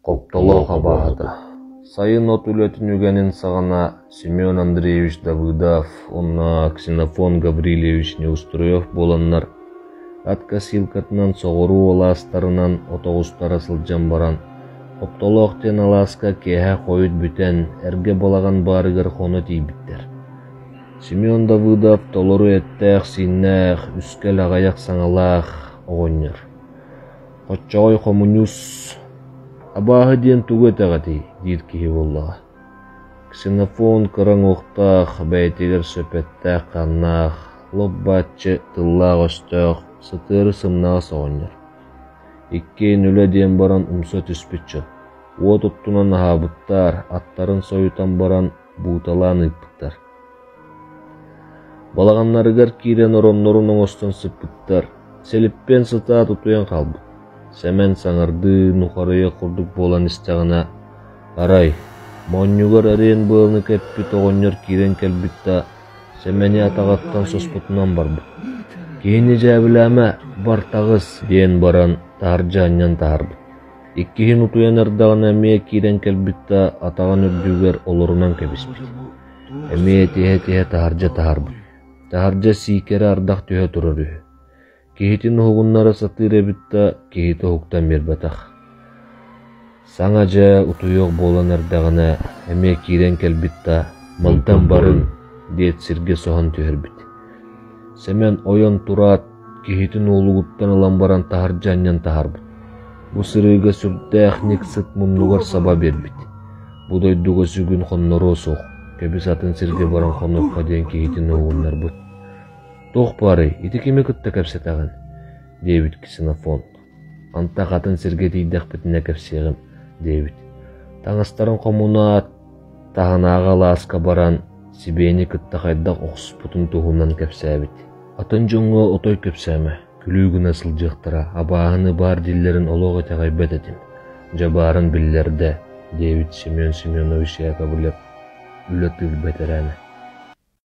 Коптолоо хабаһата. Сайын от үлетін үгенін сағана Семен Андреевич Давыдов, онна Ксенофон Гаврилевич Неустроев боланнар атка силкатынан соғыру оластарынан отоғыстара сылжан баран. Коптолоқтен аласка кеха қойыт бүтен әрге балаған барыгар қоны тейбіттер. Семен Давыдов толору әттәқ синнәқ, үскәл ағаяқ саңалақ оғынер. Қотчағой коммунист абағы ден тугет ағати дейд кейі боллаға. Ксенофон қырың оқтақ, бәйтегер сөпеттәқ қаннақ, лоббатчы тыллақ өстәқ, сытыры сымнаға соғынер. Иккейін үлі ден баран умса түспетчі. От ұттынан ағабыттар, аттарын сойытан баран бұғталан ұйпыттар. Балағаннарығар кейрен ороннорын оңостан сыппыттар. Селіппен сыта тұтуян қалбыт. Сәмен саңарды нұқарыя құрдық болан істіғына. Арай, монюгар әрен бұлыны кәппіт оғынер кейрен кәлбітта. Сәмені атағаттан соспытынан барбы. Кейіні жәбіләмә бар тағыз ден баран тағыр жанян тағырбы. Иккихин ұтуян ардағын әмея кейрен кәлбітта атаған үрдігер олырынан кәбіспіт. Әмея тихе тағыржа тағырбы. Тағыржа сикері ардақ түйе тұрыр үйі. Кейтін ұғыннары сатыр әбітті кейті ұқтан бербатақ. Саңа жа ұтуйоқ болан ардағына әмея кейрен кәлбітта малтан барын дет сірге соған түйербіт. Сәмен ойон турат, кейтін олығыттан алан баран тағыр жанян тағырбыт. Бұ сырыға сүрдәқ нексіт мұнлығар саба бербіт. Бұдайдуға сүгін қоннары соқ. Кәбіс атын сірге баран қонуққа ден кейтін оғынлар бұд. Тоқ бары, еті кеме күтті кәпсе тағын, дейбіт Ксенофон. Анта қатын сірге дейдәқ бітіне кәпсеғім, дейбіт. Таңыстарын қомунаат, тағын ағала асқа баран, сибейні күтті қайдақ оқсыз бұтын тұғымнан кәпсе әбіт. Атын жоңғы отой кәпсәмі, күлігін асыл жықтыра, абағыны бар диллерін олуға тағай бәт етім. Жабарын білдерді, дейбіт Семен Семенович Яковлев үлі тыл бәтірәні.